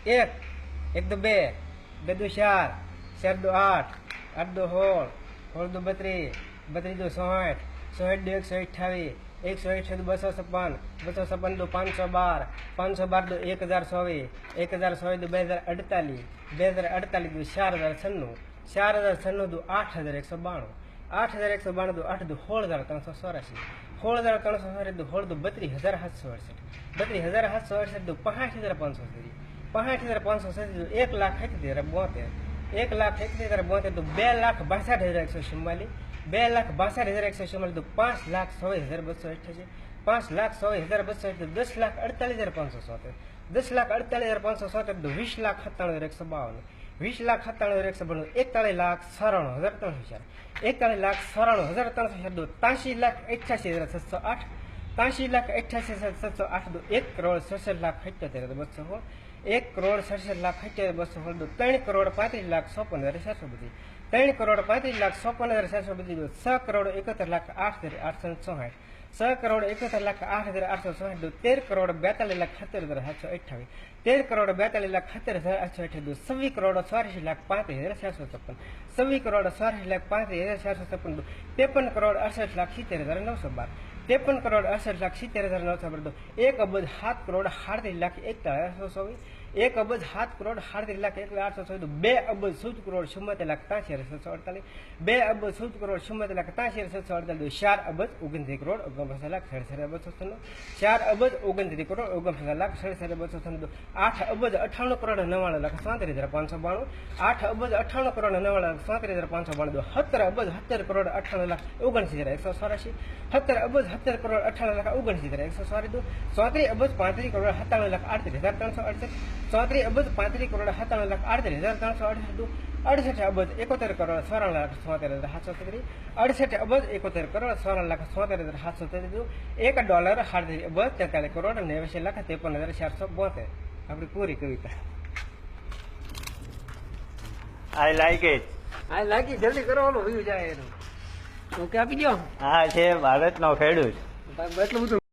એક, એક દુ બે, બે દુ ચાર, ચાર દુ આઠ, આઠ દુ 16, 16 દુ 32, 32 દુ 64, 64 દુ 128, 128 દુ 256, 256 દુ 512, 512 દુ 1024, 1024 દુ 2048, 2048 દુ 4096, 4096 દુ 8192, 8192 દુ 8 દુ 16384, 16384 દુ 16 દુ 32768, 32768 દુ 65570, 65570 દુ 1,78,072, 1,78,072 દુ 2,62,144, 2,62,144 દુ 5,24,288, 5,24,288 દુ 10,48,570, 10,48,570 દુ 20,97,152, 20,97,152 41,94,304, 41,94,304 દુ 83,88,708, 83,88,708 દુ 1,67,78,216, 1,67,78,216 દુ 3,35,56,452, 3,35,56,452 દુ 6,71,08,864, 6,71,08,864 દુ 13,42,70,728, 13,42,70,728 દુ 26,84,35,456, 26,84,35,456 દુ 53,68,70,912, 53,68,70,912 દુ 1,07,38,41,824, 1,07,38,41,824 દુ 2,17,74,73,748, 2,17,74,73,748 દુ 4,29,69,297,296, 4,29,69,297,296 દુ 8,98,99,37,592, 8,98,99,37,592 દુ 17,70,98,99,184, 17,70,98,99,184 દુ 34,35,97,98,368, 34,35,97,98,368 દુ 68,71,94,97,733, 68,71,94,97,733 દુ $1,43,43,83,53,472 આપણી પૂરી કવિતા. I like it. આ લાગી જલ્દી કરો, ઓલો વ્યૂ જાય એનું ઓકે આપી દો. હા છે ભારતનો ખેડૂત. એટલું બધું